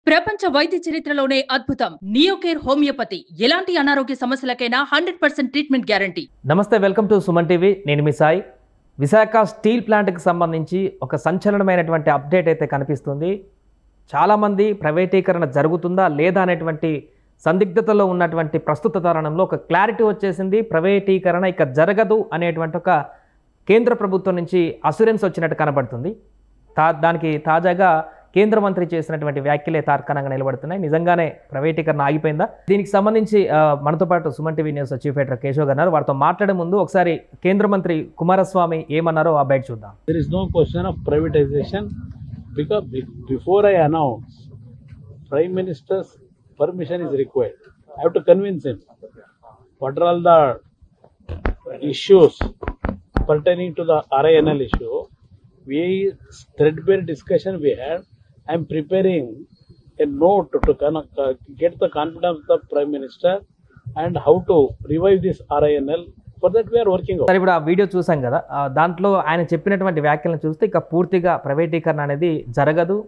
ప్రపంచ వైద్య చరిత్రలోనే అద్భుతం నియోకేర్ హోమియోపతి ఎలాంటి అనారోగ్య సమస్యలకైనా 100% ట్రీట్మెంట్ గ్యారంటీ. నమస్తే, వెల్కమ్ టు సుమన్ టీవీ. నేను మీ సాయి. విశాఖ స్టీల్ ప్లాంట్కి సంబంధించి ఒక సంచలనమైనటువంటి అప్డేట్ అయితే కనిపిస్తుంది. చాలామంది ప్రైవేటీకరణ జరుగుతుందా లేదా అనేటువంటి సందిగ్ధతలో ఉన్నటువంటి ప్రస్తుత తరుణంలో ఒక క్లారిటీ వచ్చేసింది. ప్రైవేటీకరణ ఇక జరగదు అనేటువంటి ఒక కేంద్ర ప్రభుత్వం నుంచి అసూరెన్స్ వచ్చినట్టు కనబడుతుంది. దానికి తాజాగా కేంద్ర మంత్రి చేసినటువంటి వ్యాఖ్యలే తార్కాణంగా నిలబడుతున్నాయి. నిజంగానే ప్రైవేటీకరణ ఆగిపోయిందా? దీనికి సంబంధించి మనతో పాటు Suman TV news chief editor Keshav గారు, వారితో మాట్లాడే ముందు ఒకసారి కేంద్ర మంత్రి కుమారస్వామి ఏమన్నారో ఆ బయట చూద్దాం. There is no question of privatization because before I announce, Prime Minister's permission is required. I have to convince him. What are all the issues pertaining to the RINL issue? We threadbare discussion we had. I am preparing a note to get the confidence of the Prime Minister and how to revive this RINL. For that we are working on. సరే, ఇప్పుడు ఆ video చూసాం కదా, దాంట్లో ఆయన చెప్పినటువంటి వ్యాఖ్యలను చూస్తే ఇక పూర్తిగా ప్రైవేటీకరణ అనేది జరగదు,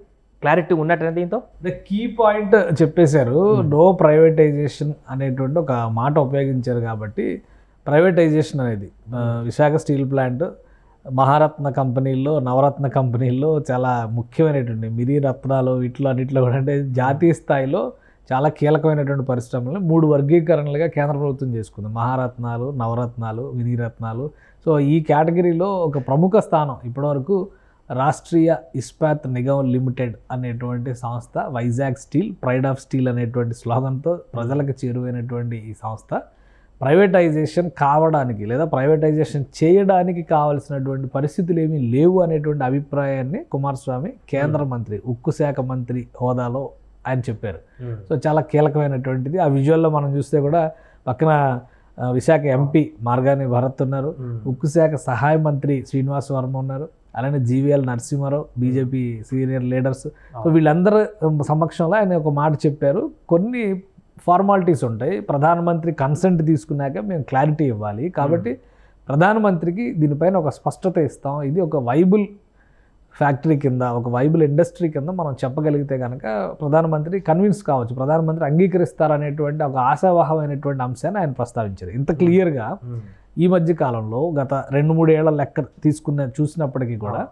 క్లారిటీ ఉన్నట్టు దీంతో ద కీ పాయింట్ చెప్పేశారు. నో ప్రైవేటైజేషన్ అనేటువంటి ఒక మాట ఉపయోగించారు. కాబట్టి ప్రైవేటైజేషన్ అనేది విశాఖ స్టీల్ ప్లాంట్ మహారత్న కంపెనీల్లో, నవరత్న కంపెనీల్లో చాలా ముఖ్యమైనటువంటి మిరీ రత్నాలు అన్నిట్లో కూడా, అంటే జాతీయ స్థాయిలో చాలా కీలకమైనటువంటి పరిశ్రమలను 3 వర్గీకరణలుగా కేంద్ర ప్రభుత్వం చేసుకుంది. మహారత్నాలు, నవరత్నాలు, వినిరత్నాలు. సో ఈ కేటగిరీలో ఒక ప్రముఖ స్థానం ఇప్పటివరకు రాష్ట్రీయ ఇస్పాత్ నిగమ్ లిమిటెడ్ అనేటువంటి సంస్థ, Vizag steel, pride of steel అనేటువంటి స్లోగన్తో ప్రజలకు చేరువైనటువంటి ఈ సంస్థ ప్రైవేటైజేషన్ కావడానికి లేదా ప్రైవేటైజేషన్ చేయడానికి కావాల్సినటువంటి పరిస్థితులు ఏమీ లేవు అనేటువంటి అభిప్రాయాన్ని కుమారస్వామి కేంద్ర మంత్రి, ఉక్కు శాఖ మంత్రి హోదాలో ఆయన చెప్పారు. సో చాలా కీలకమైనటువంటిది. ఆ విజువల్లో మనం చూస్తే కూడా పక్కన విశాఖ ఎంపీ మార్గాని భరత్ ఉన్నారు, ఉక్కు శాఖ సహాయ మంత్రి శ్రీనివాస్ వర్మ ఉన్నారు, అలానే GVL Narasimha Rao, BJP senior leaders. So వీళ్ళందరూ సమక్షంలో ఆయన ఒక మాట చెప్పారు. కొన్ని ఫార్మాలిటీస్ ఉంటాయి, ప్రధానమంత్రి కన్సెంట్ తీసుకున్నాక మేము క్లారిటీ ఇవ్వాలి. కాబట్టి ప్రధానమంత్రికి దీనిపైన ఒక స్పష్టత ఇస్తాం. ఇది ఒక వైబుల్ ఫ్యాక్టరీ కింద, ఒక వైబుల్ ఇండస్ట్రీ కింద మనం చెప్పగలిగితే కనుక ప్రధానమంత్రి కన్విన్స్ కావచ్చు, ప్రధానమంత్రి అంగీకరిస్తారనేటువంటి ఒక ఆశావాహమైనటువంటి అంశాన్ని ఆయన ప్రస్తావించారు. ఇంత క్లియర్గా ఈ మధ్య కాలంలో గత 2-3 ఏళ్ల లెక్క చూసినప్పటికీ కూడా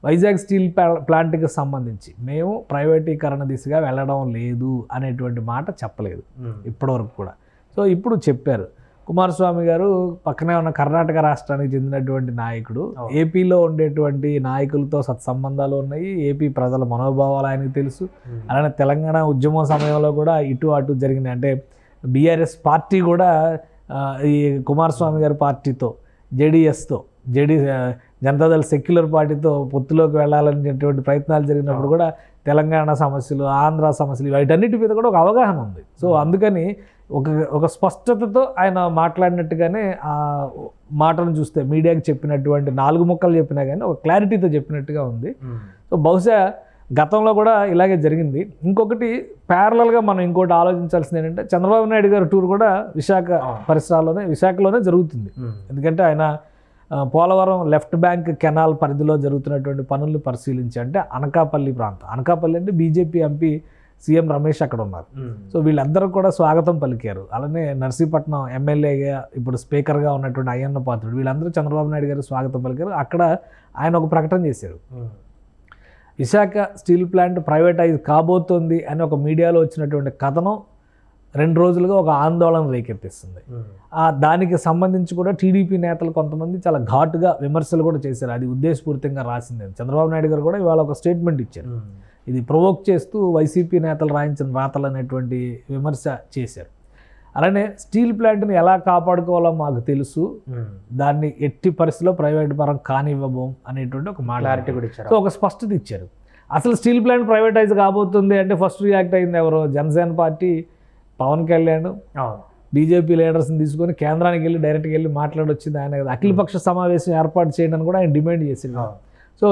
వైజాగ్ స్టీల్ ప్లాంట్కి సంబంధించి మేము ప్రైవేటీకరణ దిశగా వెళ్ళడం లేదు అనేటువంటి మాట చెప్పలేదు ఇప్పటివరకు కూడా. సో ఇప్పుడు చెప్పారు కుమారస్వామి గారు. పక్కనే ఉన్న కర్ణాటక రాష్ట్రానికి చెందినటువంటి నాయకుడు, ఏపీలో ఉండేటువంటి నాయకులతో సత్సంబంధాలు ఉన్నాయి, ఏపీ ప్రజల మనోభావాలు ఆయనకు తెలుసు. అలానే తెలంగాణ ఉద్యమం సమయంలో కూడా ఇటు అటు జరిగినాయి. అంటే బీఆర్ఎస్ పార్టీ కూడా ఈ కుమారస్వామి గారి పార్టీతో, జేడీఎస్తో, జనతాదళ సెక్యులర్ పార్టీతో పొత్తులోకి వెళ్ళాలనేటువంటి ప్రయత్నాలు జరిగినప్పుడు కూడా తెలంగాణ సమస్యలు, ఆంధ్ర సమస్యలు, వీటన్నిటి మీద కూడా ఒక అవగాహన ఉంది. సో అందుకని ఒక స్పష్టతతో ఆయన మాట్లాడినట్టుగానే ఆ మాటను చూస్తే, మీడియాకి చెప్పినటువంటి 4 ముక్కలు చెప్పినా కానీ ఒక క్లారిటీతో చెప్పినట్టుగా ఉంది. సో బహుశా గతంలో కూడా ఇలాగే జరిగింది. ఇంకొకటి ప్యారలల్గా మనం ఇంకోటి ఆలోచించాల్సింది ఏంటంటే, చంద్రబాబు నాయుడు గారి టూర్ కూడా విశాఖలోనే జరుగుతుంది. ఎందుకంటే ఆయన పోలవరం లెఫ్ట్ బ్యాంక్ కెనాల్ పరిధిలో జరుగుతున్నటువంటి పనులను పరిశీలించి, అంటే అనకాపల్లి ప్రాంతం, అనకాపల్లి అంటే బీజేపీ ఎంపీ సీఎం రమేష్ అక్కడ ఉన్నారు. సో వీళ్ళందరూ కూడా స్వాగతం పలికారు. అలానే నర్సీపట్నం ఎమ్మెల్యేగా ఇప్పుడు స్పీకర్గా ఉన్నటువంటి అయ్యన్న పాత్రుడు, వీళ్ళందరూ చంద్రబాబు నాయుడు గారు స్వాగతం పలికారు. అక్కడ ఆయన ఒక ప్రకటన చేశారు, విశాఖ స్టీల్ ప్లాంట్ ప్రైవేటైజ్ కాబోతోంది అని ఒక మీడియాలో వచ్చినటువంటి కథనం 2 రోజులుగా ఒక ఆందోళన రేకెత్తిస్తుంది. దానికి సంబంధించి కూడా టీడీపీ నేతలు కొంతమంది చాలా ఘాటుగా విమర్శలు కూడా చేశారు. అది ఉద్దేశపూరితంగా రాసింది. చంద్రబాబు నాయుడు గారు కూడా ఇవాళ ఒక స్టేట్మెంట్ ఇచ్చారు. ఇది ప్రొవోక్ చేస్తూ వైసీపీ నేతలు రాయించిన రాతలు అనేటువంటి విమర్శ చేశారు. అలానే స్టీల్ ప్లాంట్ని ఎలా కాపాడుకోవాలో మాకు తెలుసు, దాన్ని ఎట్టి పరిస్థితిలో ప్రైవేట్ పరం కానివ్వబోం అనేటువంటి ఒక క్లారిటీ కూడా ఇచ్చారు. సో ఒక స్పష్టత ఇచ్చారు. అసలు స్టీల్ ప్లాంట్ ప్రైవేటైజ్ కాబోతుంది అంటే ఫస్ట్ రియాక్ట్ అయింది ఎవరో? జనసేన పార్టీ పవన్ కళ్యాణ్ బీజేపీ లీడర్స్ని తీసుకొని కేంద్రానికి వెళ్ళి డైరెక్ట్గా వెళ్ళి మాట్లాడొచ్చింది ఆయన. అఖిలపక్ష సమావేశం ఏర్పాటు చేయడానికి కూడా ఆయన డిమాండ్ చేసింది. సో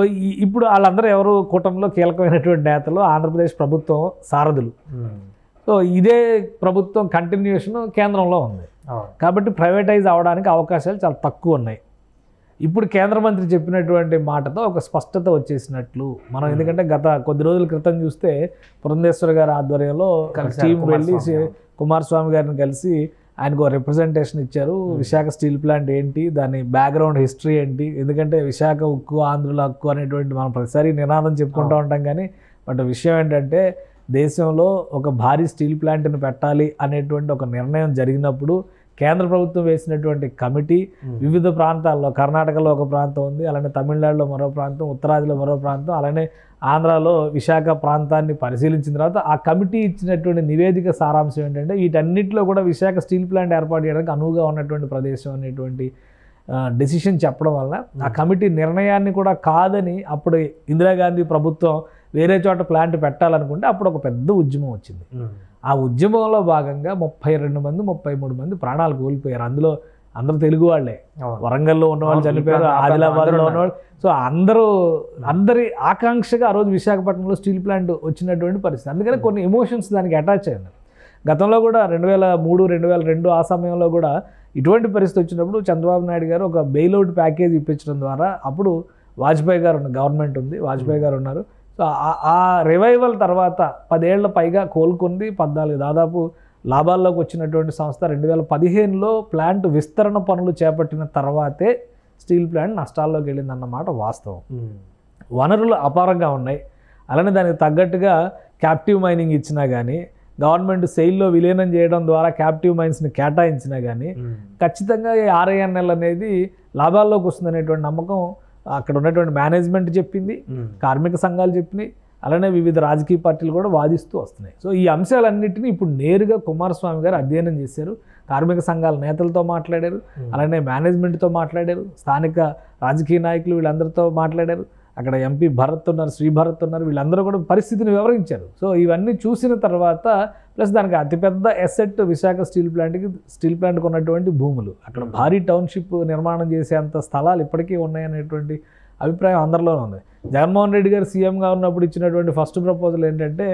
ఇప్పుడు వాళ్ళందరూ ఎవరు కూటమిలో కీలకమైనటువంటి నేతలు, ఆంధ్రప్రదేశ్ ప్రభుత్వం సారథులు. సో ఇదే ప్రభుత్వం కంటిన్యూషన్ కేంద్రంలో ఉంది. కాబట్టి ప్రైవేటైజ్ అవడానికి అవకాశాలు చాలా తక్కువ ఉన్నాయి. ఇప్పుడు కేంద్ర మంత్రి చెప్పినటువంటి మాటతో ఒక స్పష్టత వచ్చేసినట్లు మనం, ఎందుకంటే గత కొద్ది రోజుల క్రితం చూస్తే పురంధేశ్వర్ గారి ఆధ్వర్యంలో టీం వెళ్ళి కుమారస్వామి గారిని కలిసి ఆయనకు రిప్రజెంటేషన్ ఇచ్చారు. విశాఖ స్టీల్ ప్లాంట్ ఏంటి, దాని బ్యాక్గ్రౌండ్ హిస్టరీ ఏంటి, ఎందుకంటే విశాఖ ఉక్కు ఆంధ్రుల హక్కు అనేటువంటి మనం ప్రతిసారి నినాదం చెప్పుకుంటూ ఉంటాం. కానీ బట్ విషయం ఏంటంటే దేశంలో ఒక భారీ స్టీల్ ప్లాంట్ని పెట్టాలి అనేటువంటి ఒక నిర్ణయం జరిగినప్పుడు కేంద్ర ప్రభుత్వం వేసినటువంటి కమిటీ వివిధ ప్రాంతాల్లో, కర్ణాటకలో ఒక ప్రాంతం ఉంది, అలానే తమిళనాడులో మరో ప్రాంతం, ఉత్తరాదిలో మరో ప్రాంతం, అలానే ఆంధ్రాలో విశాఖ ప్రాంతాన్ని పరిశీలించిన తర్వాత ఆ కమిటీ ఇచ్చినటువంటి నివేదిక సారాంశం ఏంటంటే వీటన్నిటిలో కూడా విశాఖ స్టీల్ ప్లాంట్ ఏర్పాటు చేయడానికి అనువుగా ఉన్నటువంటి ప్రదేశం అనేటువంటి డెసిషన్ చెప్పడం వల్ల ఆ కమిటీ నిర్ణయాన్ని కూడా కాదని అప్పుడు ఇందిరాగాంధీ ప్రభుత్వం వేరే చోట ప్లాంట్ పెట్టాలనుకుంటే అప్పుడు ఒక పెద్ద ఉద్యమం వచ్చింది. ఆ ఉద్యమంలో భాగంగా 32 మంది 33 మంది ప్రాణాలు కోల్పోయారు. అందులో అందరూ తెలుగు వాళ్ళే, వరంగల్లో ఉన్నవాళ్ళు చనిపోయారు, ఆదిలాబాద్లో ఉన్నవాళ్ళు. సో అందరి ఆకాంక్షగా ఆ రోజు విశాఖపట్నంలో స్టీల్ ప్లాంట్ వచ్చినటువంటి పరిస్థితి. అందుకని కొన్ని ఎమోషన్స్ దానికి అటాచ్ అయ్యాయి. గతంలో కూడా 2003, 2002 ఆ సమయంలో కూడా ఇటువంటి పరిస్థితి వచ్చినప్పుడు చంద్రబాబు నాయుడు గారు ఒక బెయిల్అవుట్ ప్యాకేజ్ ఇప్పించడం ద్వారా అప్పుడు వాజ్పేయి గారు గవర్నమెంట్ ఉంది, వాజ్పేయి గారు ఉన్నారు. సో ఆ రివైవల్ తర్వాత 10 ఏళ్ల పైగా కోలుకుంది. 14 దాదాపు లాభాల్లోకి వచ్చినటువంటి సంస్థ 2015లో ప్లాంట్ విస్తరణ పనులు చేపట్టిన తర్వాతే స్టీల్ ప్లాంట్ నష్టాల్లోకి వెళ్ళిందన్నమాట వాస్తవం. వనరులు అపారంగా ఉన్నాయి. అలానే దానికి తగ్గట్టుగా క్యాప్టివ్ మైనింగ్ ఇచ్చినా కానీ, గవర్నమెంట్ సెయిల్లో విలీనం చేయడం ద్వారా క్యాప్టివ్ మైన్స్ని కేటాయించినా కానీ ఖచ్చితంగా ఈ RINL అనేది లాభాల్లోకి వస్తుందనేటువంటి నమ్మకం అక్కడ ఉన్నటువంటి మేనేజ్మెంట్ చెప్పింది, కార్మిక సంఘాలు చెప్పినాయి, అలానే వివిధ రాజకీయ పార్టీలు కూడా వాదిస్తూ వస్తున్నాయి. సో ఈ అంశాలన్నింటినీ ఇప్పుడు నేరుగా కుమారస్వామి గారు అధ్యయనం చేశారు. కార్మిక సంఘాల నేతలతో మాట్లాడారు, అలానే మేనేజ్మెంట్తో మాట్లాడారు, స్థానిక రాజకీయ నాయకులు వీళ్ళందరితో మాట్లాడారు. అక్కడ ఎంపీ భరత్ ఉన్నారు, శ్రీ భరత్ ఉన్నారు, వీళ్ళందరూ కూడా పరిస్థితిని వివరించారు. సో ఇవన్నీ చూసిన తర్వాత ప్లస్ దానికి అతిపెద్ద ఎసెట్ విశాఖ స్టీల్ ప్లాంట్కి ఉన్నటువంటి భూములు, అక్కడ భారీ టౌన్షిప్ నిర్మాణం చేసేంత స్థలాలు ఇప్పటికీ ఉన్నాయనేటువంటి అభిప్రాయం అందరిలోనే ఉంది. జగన్మోహన్ రెడ్డి గారు సీఎంగా ఉన్నప్పుడు ఇచ్చినటువంటి ఫస్ట్ ప్రపోజల్ ఏంటంటే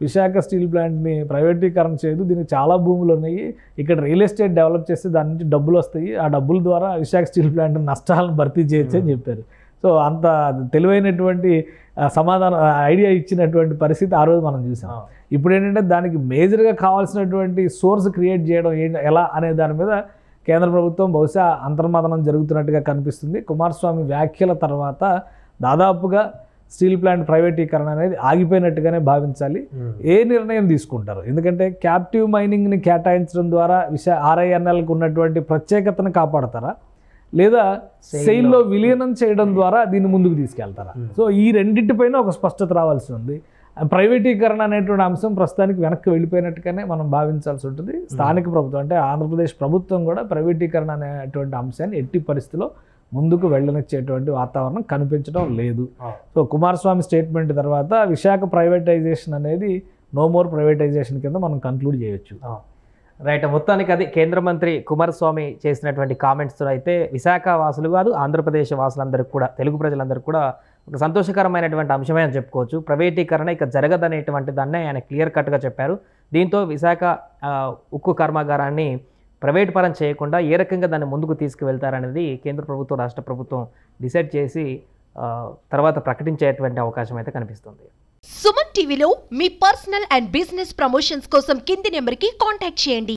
విశాఖ స్టీల్ ప్లాంట్ని ప్రైవేటీకరణ చేయదు, దీనికి చాలా భూములు ఉన్నాయి, ఇక్కడ రియల్ ఎస్టేట్ డెవలప్ చేస్తే దాని నుంచి డబ్బులు వస్తాయి, ఆ డబ్బుల ద్వారా విశాఖ స్టీల్ ప్లాంట్ నష్టాలను భర్తీ చేయొచ్చు అని చెప్పారు. సో అంత తెలివైనటువంటి సమాధానం ఐడియా ఇచ్చినటువంటి పరిస్థితి ఆ రోజు మనం చూసాం. ఇప్పుడు ఏంటంటే దానికి మేజర్గా కావాల్సినటువంటి సోర్స్ క్రియేట్ చేయడం ఎలా అనే దాని మీద కేంద్ర ప్రభుత్వం బహుశా అంతర్మథనం జరుగుతున్నట్టుగా కనిపిస్తుంది. కుమారస్వామి వ్యాఖ్యల తర్వాత దాదాపుగా స్టీల్ ప్లాంట్ ప్రైవేటీకరణ అనేది ఆగిపోయినట్టుగానే భావించాలి. ఏ నిర్ణయం తీసుకుంటారు, ఎందుకంటే క్యాప్టివ్ మైనింగ్ని కేటాయించడం ద్వారా RINLకు ఉన్నటువంటి ప్రత్యేకతను కాపాడతారా, లేదా సెయిల్లో విలీనం చేయడం ద్వారా దీన్ని ముందుకు తీసుకెళ్తారా? సో ఈ రెండింటిపైన ఒక స్పష్టత రావాల్సి ఉంది. ప్రైవేటీకరణ అనేటువంటి అంశం ప్రస్తుతానికి వెనక్కి వెళ్ళిపోయినట్టుగానే మనం భావించాల్సి ఉంటుంది. స్థానిక ప్రభుత్వం అంటే ఆంధ్రప్రదేశ్ ప్రభుత్వం కూడా ప్రైవేటీకరణ అనేటువంటి అంశాన్ని ఎట్టి పరిస్థితిలో ముందుకు వెళ్ళనిచ్చేటువంటి వాతావరణం కనిపించడం లేదు. సో కుమారస్వామి స్టేట్మెంట్ తర్వాత విశాఖ ప్రైవేటైజేషన్ అనేది నో మోర్ ప్రైవేటైజేషన్ కింద మనం కన్క్లూడ్ చేయొచ్చు. రైట్. మొత్తానికి అది కేంద్ర మంత్రి కుమారస్వామి చేసినటువంటి కామెంట్స్తో అయితే విశాఖ వాసులు కాదు, ఆంధ్రప్రదేశ్ వాసులందరికీ కూడా, తెలుగు ప్రజలందరికీ కూడా ఒక సంతోషకరమైనటువంటి అంశమే అని చెప్పుకోవచ్చు. ప్రైవేటీకరణ ఇక జరగదనేటువంటి దాన్ని ఆయన క్లియర్ కట్గా చెప్పారు. దీంతో విశాఖ ఉక్కు కర్మాగారాన్ని ప్రైవేట్ పరం చేయకుండా ఏ రకంగా దాన్ని ముందుకు తీసుకువెళ్తారనేది కేంద్ర ప్రభుత్వం, రాష్ట్ర ప్రభుత్వం డిసైడ్ చేసి తర్వాత ప్రకటించేటువంటి అవకాశం అయితే కనిపిస్తుంది. సుమన్ టీవీలో మీ పర్సనల్ అండ్ బిజినెస్ ప్రమోషన్స్ కోసం కింది నెంబర్కి కాంటాక్ట్ చేయండి.